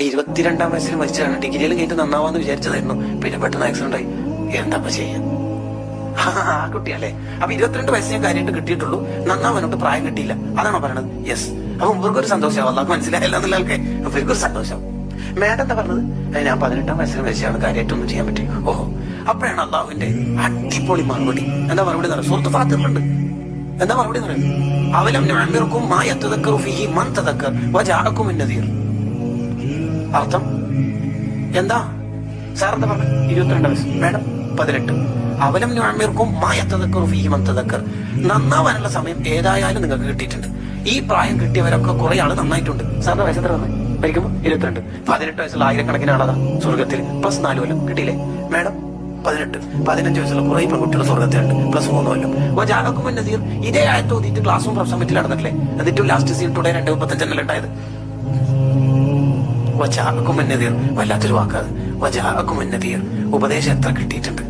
22-ാം വയസ്സിൽ മരിച്ചാണ്. ഡിഗ്രിയിൽ കഴിഞ്ഞിട്ട് നന്നാവാന്ന് വിചാരിച്ചതായിരുന്നു. പിന്നെ പെട്ടെന്ന് ആക്സിഡന്റ് ആയി. എന്താ ചെയ്യാ? ആ കുട്ടിയല്ലേ. അപ്പൊ 22 വയസ്സിനെ കാര്യമായിട്ട് കിട്ടിയിട്ടുള്ളൂ, നന്നാവാനോട്ട് പ്രായം കിട്ടിയില്ല. അതാണോ പറയണത്? യെസ്. അപ്പൊ ഇവർക്കൊരു സന്തോഷമാവും. അല്ലാതെ മനസ്സിലായില്ല എന്നുള്ള ആൾക്കെ ഇവർക്കൊരു സന്തോഷം. മേഡം എന്താ പറഞ്ഞത്? ഞാൻ 18-ാം വയസ്സിൽ മരിച്ചാണ്, കാര്യമായിട്ടൊന്നും ചെയ്യാൻ പറ്റി. ഓഹോ, അപ്പോഴാണ് അള്ളാഹുവിന്റെ അടിപൊളി മറുപടി. എന്താ മറുപടി എന്ന് പറയുന്നത്? സൂറത്ത് ഫാത്തിറിലുണ്ട്. എന്താ മറുപടി എന്ന് പറയുന്നത്? അവലം നുഅമ്മിറുക്കും മാ യതദക്കറു ഫീഹി മൻ തദക്കർ വജാഅകും അൻ-നദീർ. അർത്ഥം എന്താ? സാർ എന്താ പറഞ്ഞത്? 22 വയസ്സ്, മേഡം 18. അവലം നുഅമ്മിറുക്കും മാ യതദക്കറു ഫീഹി മൻ തദക്കർ. നന്നാവാനുള്ള സമയം ഏതായാലും നിങ്ങൾക്ക് കിട്ടിയിട്ടുണ്ട്. ഈ പ്രായം കിട്ടിയവരൊക്കെ കുറെ ആള് നന്നായിട്ടുണ്ട്. സാറിന്റെ വയസ്സ് എത്ര വന്നു? മരിക്കുമ്പോ 22. 18 വയസ്സുള്ള ആയിരക്കണക്കിന് ആളതാ സ്വർഗത്തിൽ. പ്ലസ് 4 കൊല്ലം കിട്ടിയില്ലേ മേഡം? 18. 15 വയസ്സുള്ള കുറെ പെൺകുട്ടികൾ സ്വർഗത്തിലുണ്ട്. പ്ലസ് 3 കൊല്ലം. വജാഅകും അൻ-നദീർ. ഇതേ ആയത്ത് ഓതിയിട്ട് ക്ലാസ്സും പ്രൊഫഷൻ പറ്റി നടന്നിട്ടില്ലേ? എന്നിട്ടും ലാസ്റ്റ് സീൻ ടുഡേ 2:35 ഉണ്ടായത്. വജാഅകും അൻ-നദീർ. വല്ലാത്തൊരു വാക്കാത്. വജാഅകും അൻ-നദീർ. ഉപദേശം എത്ര കിട്ടിയിട്ടുണ്ട്.